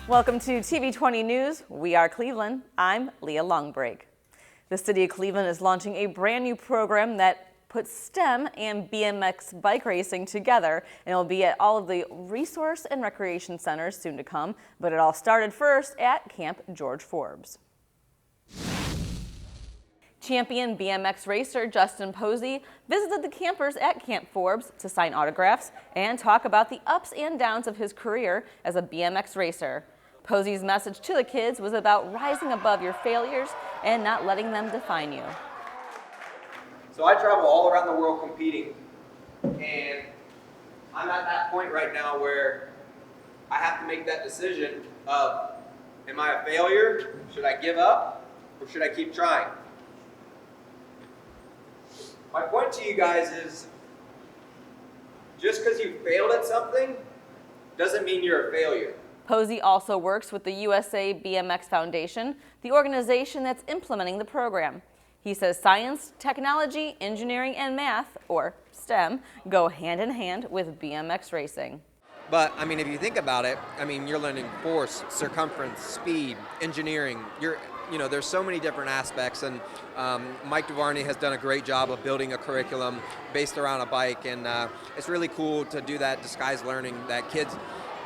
Welcome to TV20 News. We are Cleveland. I'm Leah Longbreak. The city of Cleveland is launching a brand new program that puts STEM and BMX bike racing together, and it'll be at all of the resource and recreation centers soon to come, but it all started first at Camp George Forbes. Champion BMX racer Justin Posey visited the campers at Camp Forbes to sign autographs and talk about the ups and downs of his career as a BMX racer. Posey's message to the kids was about rising above your failures and not letting them define you. So I travel all around the world competing, and I'm at that point right now where I have to make that decision of, am I a failure? Should I give up? Or should I keep trying? My point to you guys is, just because you failed at something doesn't mean you're a failure. Posey also works with the USA BMX Foundation, the organization that's implementing the program. He says science, technology, engineering, and math, or STEM, go hand in hand with BMX racing. But, I mean, if you think about it, I mean, you're learning force, circumference, speed, engineering. There's so many different aspects, and Mike DeVarney has done a great job of building a curriculum based around a bike, and it's really cool to do that disguised learning that kids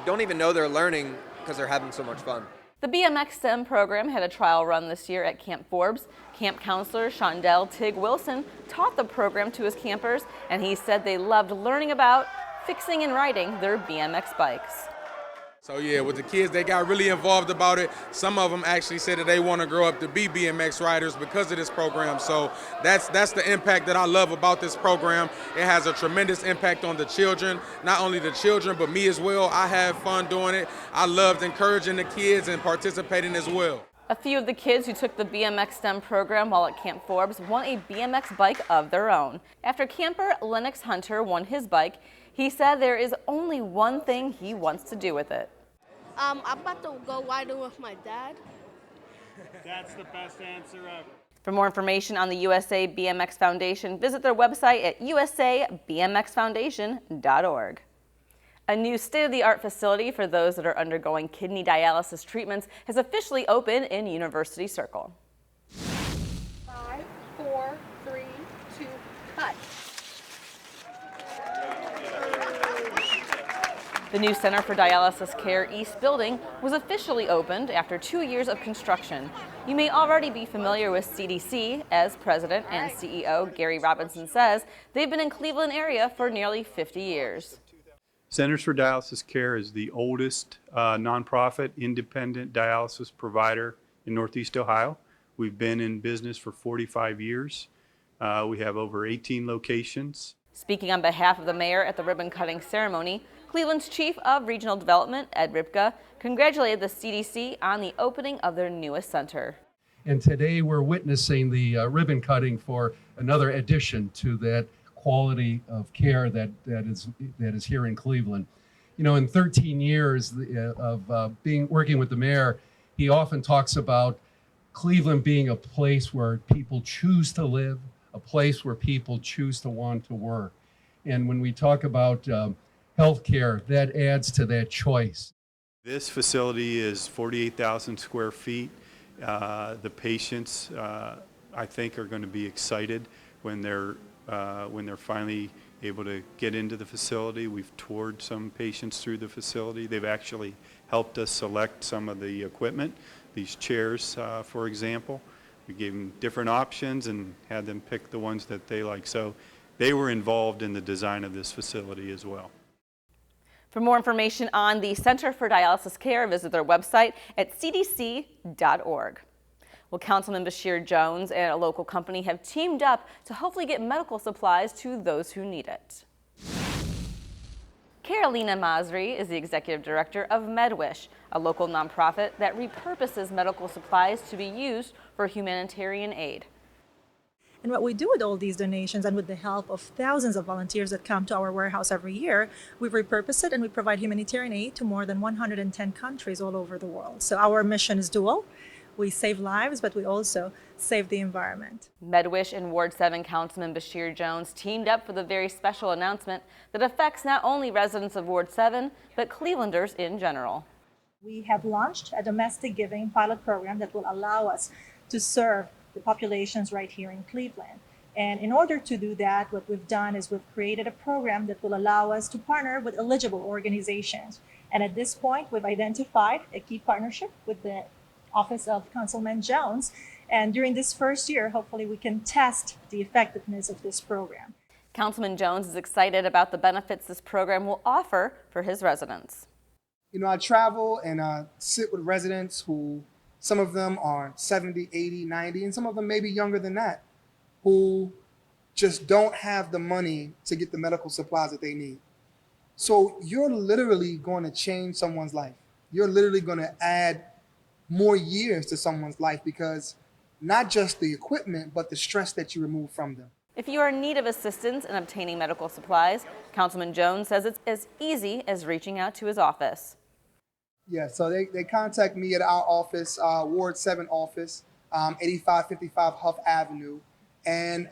don't even know they're learning because they're having so much fun. The BMX STEM program had a trial run this year at Camp Forbes. Camp counselor Shondell Tig Wilson taught the program to his campers, and he said they loved learning about, fixing, and riding their BMX bikes. So yeah, with the kids, they got really involved about it. Some of them actually said that they want to grow up to be BMX riders because of this program. So that's the impact that I love about this program. It has a tremendous impact on the children, not only the children, but me as well. I have fun doing it. I loved encouraging the kids and participating as well. A few of the kids who took the BMX STEM program while at Camp Forbes won a BMX bike of their own. After camper Lennox Hunter won his bike, he said there is only one thing he wants to do with it. I'm about to go riding with my dad. That's the best answer ever. For more information on the USA BMX Foundation, visit their website at usabmxfoundation.org. A new state-of-the-art facility for those that are undergoing kidney dialysis treatments has officially opened in University Circle. 5, 4, 3, 2, cut. The new Center for Dialysis Care East building was officially opened after 2 years of construction. You may already be familiar with CDC, as President and CEO Gary Robinson says they've been in Cleveland area for nearly 50 years. Centers for Dialysis Care is the oldest nonprofit independent dialysis provider in Northeast Ohio. We've been in business for 45 years. We have over 18 locations. Speaking on behalf of the mayor at the ribbon cutting ceremony, Cleveland's Chief of Regional Development, Ed Ripka, congratulated the CDC on the opening of their newest center. And today we're witnessing the ribbon cutting for another addition to that quality of care that is here in Cleveland. You know, in 13 years of working with the mayor, he often talks about Cleveland being a place where people choose to live, a place where people choose to want to work. And when we talk about healthcare, that adds to that choice. This facility is 48,000 square feet. The patients, I think, are going to be excited when they're finally able to get into the facility. We've toured some patients through the facility. They've actually helped us select some of the equipment, these chairs, for example. We gave them different options and had them pick the ones that they like. So they were involved in the design of this facility as well. For more information on the Center for Dialysis Care, visit their website at cdc.org. Well, Councilman Bashir Jones and a local company have teamed up to hopefully get medical supplies to those who need it. Carolina Masri is the executive director of MedWish, a local nonprofit that repurposes medical supplies to be used for humanitarian aid. And what we do with all these donations, and with the help of thousands of volunteers that come to our warehouse every year, we repurpose it and we provide humanitarian aid to more than 110 countries all over the world. So our mission is dual. We save lives, but we also save the environment. MedWish and Ward 7 Councilman Bashir Jones teamed up for the very special announcement that affects not only residents of Ward 7, but Clevelanders in general. We have launched a domestic giving pilot program that will allow us to serve the populations right here in Cleveland. And in order to do that, what we've done is we've created a program that will allow us to partner with eligible organizations. And at this point, we've identified a key partnership with the Office of Councilman Jones. And during this first year, hopefully we can test the effectiveness of this program. Councilman Jones is excited about the benefits this program will offer for his residents. You know, I travel and sit with residents who, some of them are 70, 80, 90, and some of them may be younger than that, who just don't have the money to get the medical supplies that they need. So you're literally going to change someone's life. You're literally going to add more years to someone's life because not just the equipment, but the stress that you remove from them. If you are in need of assistance in obtaining medical supplies, Councilman Jones says it's as easy as reaching out to his office. Yeah, so they contact me at our office, Ward 7 office, 8555 Huff Avenue. And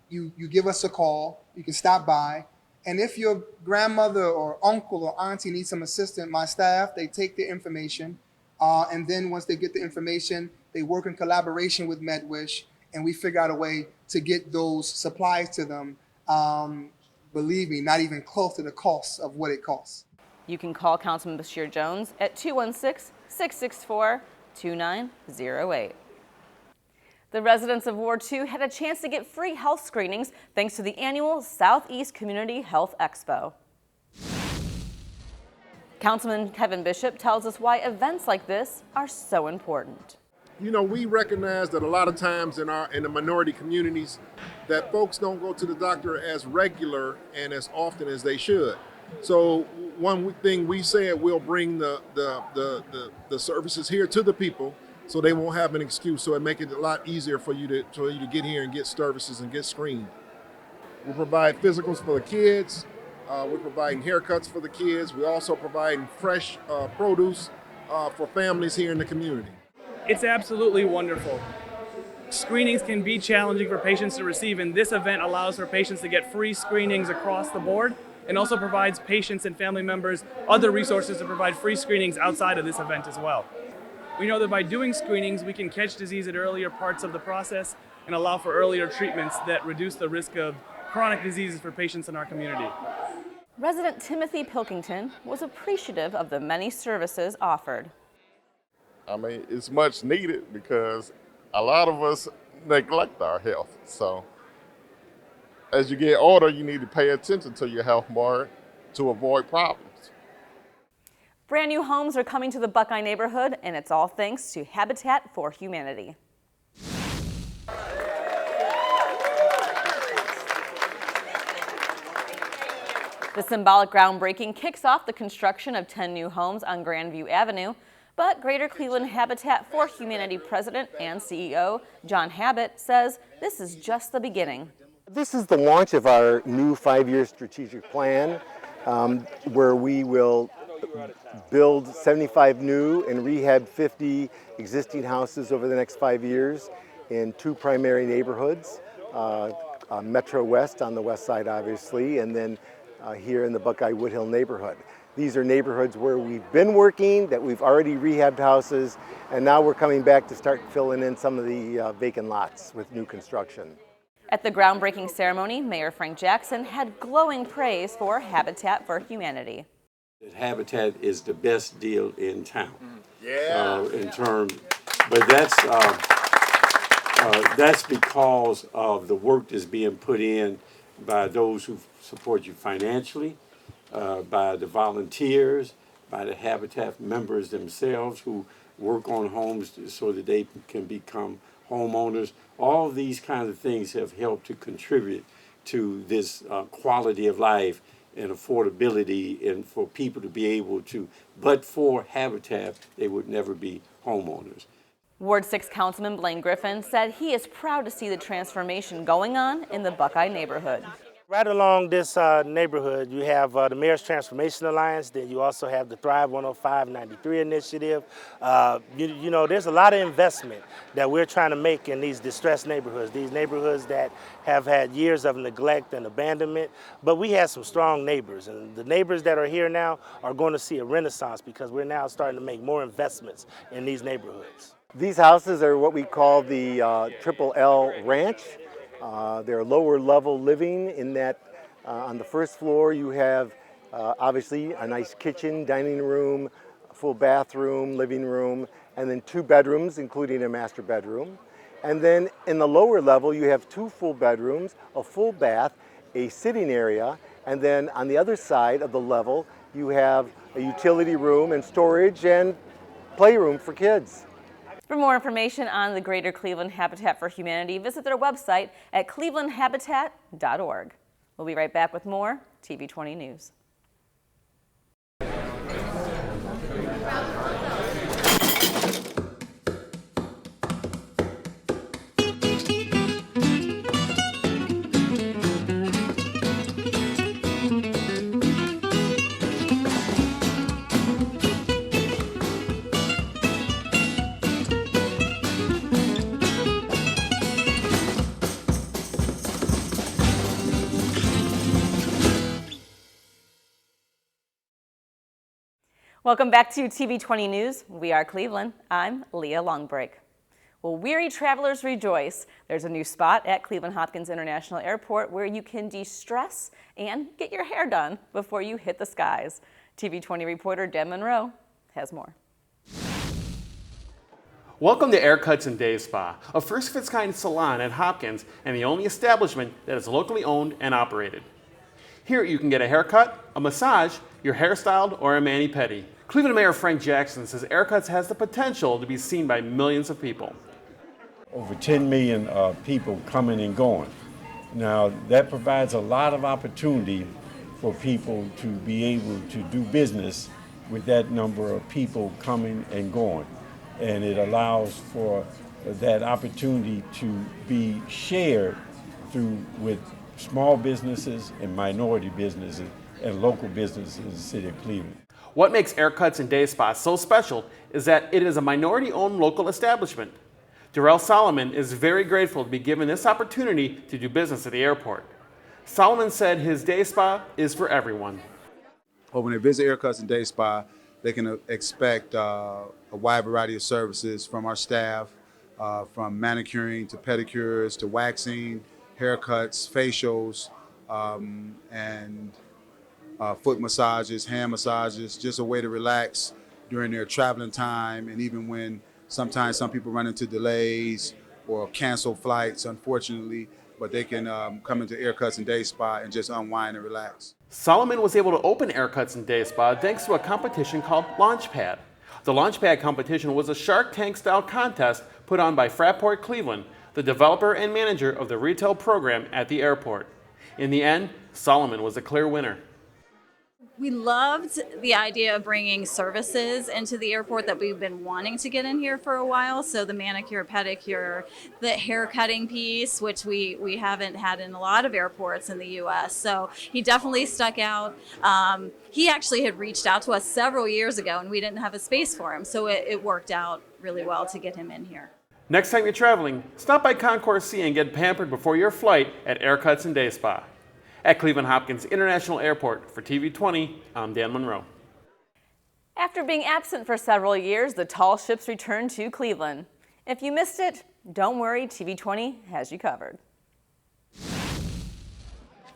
you give us a call. You can stop by. And if your grandmother or uncle or auntie needs some assistance, my staff, they take the information. And then once they get the information, they work in collaboration with MedWish, and we figure out a way to get those supplies to them, believe me, not even close to the cost of what it costs. You can call Councilman Bashir Jones at 216-664-2908. The residents of Ward 2 had a chance to get free health screenings thanks to the annual Southeast Community Health Expo. Councilman Kevin Bishop tells us why events like this are so important. You know, we recognize that a lot of times in the minority communities that folks don't go to the doctor as regular and as often as they should. So one thing we said, we'll bring the services here to the people so they won't have an excuse. So it make it a lot easier for you to get here and get services and get screened. We provide physicals for the kids. We're providing haircuts for the kids. We're also providing fresh produce for families here in the community. It's absolutely wonderful. Screenings can be challenging for patients to receive, and this event allows for patients to get free screenings across the board and also provides patients and family members other resources to provide free screenings outside of this event as well. We know that by doing screenings, we can catch disease at earlier parts of the process and allow for earlier treatments that reduce the risk of chronic diseases for patients in our community. Resident Timothy Pilkington was appreciative of the many services offered. I mean, it's much needed because a lot of us neglect our health. So as you get older, you need to pay attention to your health more to avoid problems. Brand new homes are coming to the Buckeye neighborhood, and it's all thanks to Habitat for Humanity. The symbolic groundbreaking kicks off the construction of 10 new homes on Grandview Avenue. But Greater Cleveland Habitat for Humanity President and CEO John Habit says this is just the beginning. This is the launch of our new 5-year strategic plan where we will build 75 new and rehab 50 existing houses over the next 5 years in 2 primary neighborhoods, Metro West on the west side obviously, and then here in the Buckeye Woodhill neighborhood. These are neighborhoods where we've been working, that we've already rehabbed houses, and now we're coming back to start filling in some of the vacant lots with new construction. At the groundbreaking ceremony, Mayor Frank Jackson had glowing praise for Habitat for Humanity. Habitat is the best deal in town. Yeah. But that's because of the work that's being put in by those who support you financially, by the volunteers, by the Habitat members themselves who work on homes so that they can become homeowners. All of these kinds of things have helped to contribute to this quality of life and affordability, and for people to be able to, but for Habitat, they would never be homeowners. Ward 6 Councilman Blaine Griffin said he is proud to see the transformation going on in the Buckeye neighborhood. Right along this neighborhood, you have the Mayor's Transformation Alliance, then you also have the Thrive 105-93 initiative. You know, there's a lot of investment that we're trying to make in these distressed neighborhoods, these neighborhoods that have had years of neglect and abandonment, but we have some strong neighbors, and the neighbors that are here now are going to see a renaissance because we're now starting to make more investments in these neighborhoods. These houses are what we call the Triple L Ranch. They're lower level living in that on the first floor you have obviously a nice kitchen, dining room, full bathroom, living room, and then 2 bedrooms including a master bedroom. And then in the lower level you have 2 full bedrooms, a full bath, a sitting area, and then on the other side of the level you have a utility room and storage and playroom for kids. For more information on the Greater Cleveland Habitat for Humanity, visit their website at clevelandhabitat.org. We'll be right back with more TV20 News. Welcome back to TV20 News. We are Cleveland. I'm Leah Longbreak. Well, weary travelers rejoice. There's a new spot at Cleveland Hopkins International Airport where you can de-stress and get your hair done before you hit the skies. TV20 reporter Dan Monroe has more. Welcome to Haircuts and Day Spa, a first-of-its-kind salon at Hopkins and the only establishment that is locally owned and operated. Here you can get a haircut, a massage, your hairstyled, or a mani-pedi. Cleveland Mayor Frank Jackson says Haircuts has the potential to be seen by millions of people. Over 10 million people coming and going. Now that provides a lot of opportunity for people to be able to do business with that number of people coming and going. And it allows for that opportunity to be shared with small businesses and minority businesses and local businesses in the city of Cleveland. What makes Haircuts and Day Spa so special is that it is a minority-owned local establishment. Darrell Solomon is very grateful to be given this opportunity to do business at the airport. Solomon said his day spa is for everyone. Well, when they visit Haircuts and Day Spa, they can expect a wide variety of services from our staff, from manicuring to pedicures to waxing, haircuts, facials, and foot massages, hand massages, just a way to relax during their traveling time, and even when sometimes some people run into delays or cancel flights, unfortunately, but they can come into Haircuts and Day Spa and just unwind and relax. Solomon was able to open Haircuts and Day Spa thanks to a competition called Launchpad. The Launchpad competition was a Shark Tank-style contest put on by Fraport Cleveland, the developer and manager of the retail program at the airport. In the end, Solomon was a clear winner. We loved the idea of bringing services into the airport that we've been wanting to get in here for a while. So the manicure, pedicure, the hair cutting piece, which we haven't had in a lot of airports in the U.S. So he definitely stuck out. He actually had reached out to us several years ago and we didn't have a space for him. So it worked out really well to get him in here. Next time you're traveling, stop by Concourse C and get pampered before your flight at Haircuts and Day Spa. At Cleveland Hopkins International Airport for TV20, I'm Dan Monroe. After being absent for several years, the tall ships returned to Cleveland. If you missed it, don't worry, TV20 has you covered.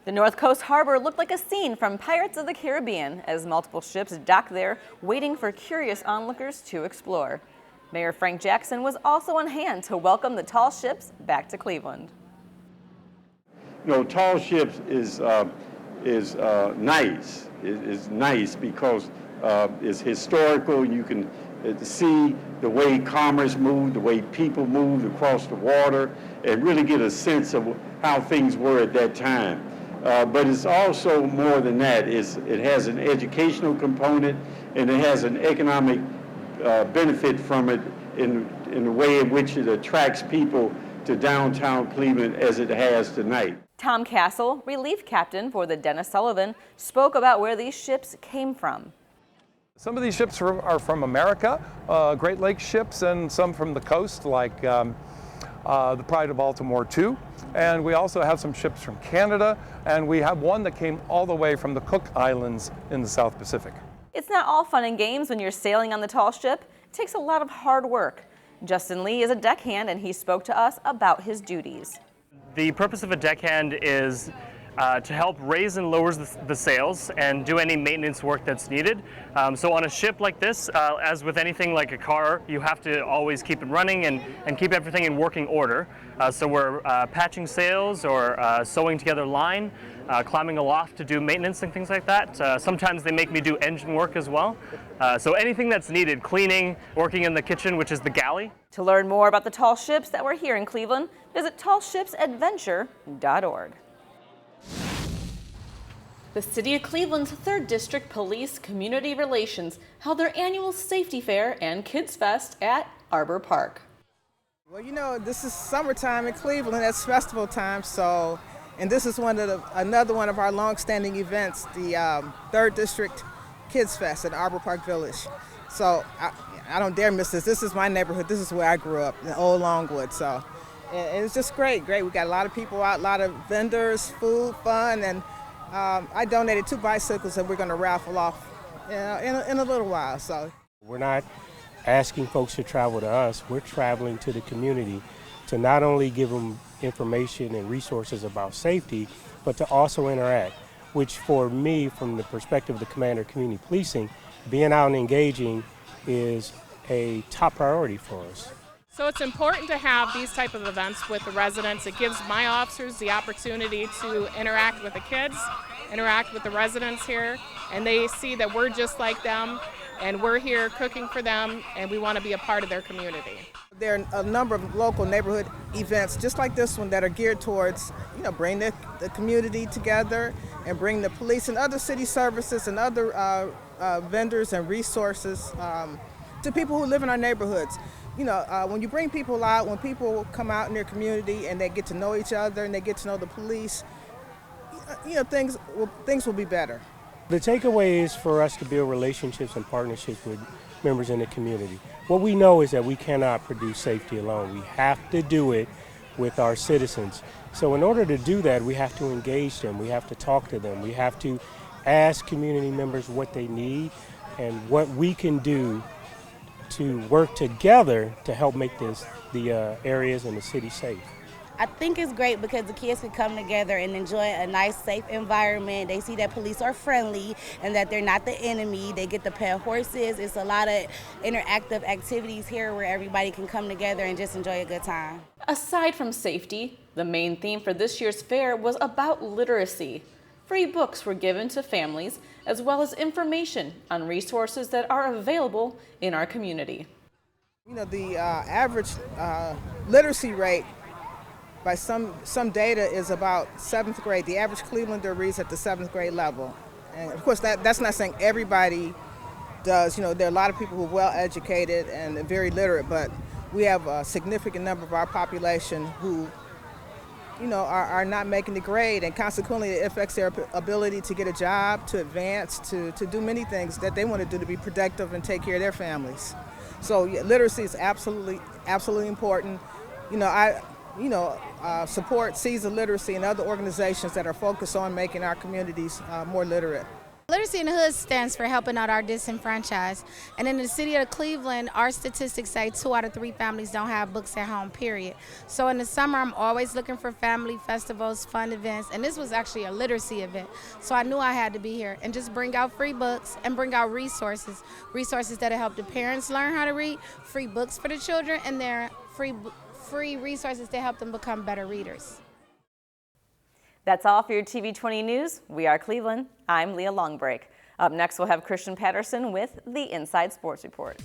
The North Coast Harbor looked like a scene from Pirates of the Caribbean as multiple ships docked there, waiting for curious onlookers to explore. Mayor Frank Jackson was also on hand to welcome the tall ships back to Cleveland. You know, tall ships is nice. It's nice because it's historical. You can see the way commerce moved, the way people moved across the water, and really get a sense of how things were at that time. But it's also more than that. It has an educational component, and it has an economic benefit from it in the way in which it attracts people to downtown Cleveland as it has tonight. Tom Castle, relief captain for the Dennis Sullivan, spoke about where these ships came from. Some of these ships are from America, Great Lakes ships, and some from the coast, like the Pride of Baltimore II. And we also have some ships from Canada, and we have one that came all the way from the Cook Islands in the South Pacific. It's not all fun and games when you're sailing on the tall ship. It takes a lot of hard work. Justin Lee is a deckhand, and he spoke to us about his duties. The purpose of a deckhand is to help raise and lower the sails and do any maintenance work that's needed. So on a ship like this, as with anything like a car, you have to always keep it running and keep everything in working order. So we're patching sails or sewing together line, climbing aloft to do maintenance and things like that. Sometimes they make me do engine work as well. So anything that's needed, cleaning, working in the kitchen, which is the galley. To learn more about the tall ships that were here in Cleveland, visit tallshipsadventure.org. The City of Cleveland's 3rd District Police Community Relations held their annual Safety Fair and Kids Fest at Arbor Park. Well, you know, this is summertime in Cleveland. It's festival time, so, and this is another one of our long-standing events, the 3rd District Kids Fest at Arbor Park Village. So I don't dare miss this. This is my neighborhood. This is where I grew up, in Old Longwood. So and it's just great. We got a lot of people out, a lot of vendors, food, fun, and I donated 2 bicycles that we're going to raffle off in a little while. So we're not asking folks to travel to us. We're traveling to the community to not only give them information and resources about safety, but to also interact, which for me, from the perspective of the Commander of Community Policing, being out and engaging is a top priority for us. So it's important to have these type of events with the residents. It gives my officers the opportunity to interact with the kids, interact with the residents here, and they see that we're just like them and we're here cooking for them and we want to be a part of their community. There are a number of local neighborhood events just like this one that are geared towards, bring the community together and bring the police and other city services and other vendors and resources to people who live in our neighborhoods. When you bring people out, when people come out in their community and they get to know each other and they get to know the police, things will be better. The takeaway is for us to build relationships and partnerships with members in the community. What we know is that we cannot produce safety alone. We have to do it with our citizens. So in order to do that, we have to engage them. We have to talk to them. We have to ask community members what they need and what we can do to work together to help make the areas and the city safe. I think it's great because the kids can come together and enjoy a nice, safe environment. They see that police are friendly and that they're not the enemy. They get to pet horses. It's a lot of interactive activities here where everybody can come together and just enjoy a good time. Aside from safety, the main theme for this year's fair was about literacy. Free books were given to families, as well as information on resources that are available in our community. The average literacy rate by some data is about 7th grade. The average Clevelander reads at the 7th grade level. And of course, that's not saying everybody does. There are a lot of people who are well educated and very literate, but we have a significant number of our population who are not making the grade, and consequently it affects their ability to get a job, to advance, to do many things that they want to do to be productive and take care of their families. So literacy is absolutely important. I support Season Literacy and other organizations that are focused on making our communities more literate. Literacy in the Hood stands for helping out our disenfranchised. And in the city of Cleveland, our statistics say 2 out of 3 families don't have books at home, period. So in the summer, I'm always looking for family festivals, fun events, and this was actually a literacy event. So I knew I had to be here and just bring out free books and bring out resources that'll help the parents learn how to read, free books for the children, and their free resources to help them become better readers. That's all for your TV20 News. We are Cleveland. I'm Leah Longbreak. Up next, we'll have Christian Patterson with the Inside Sports Report.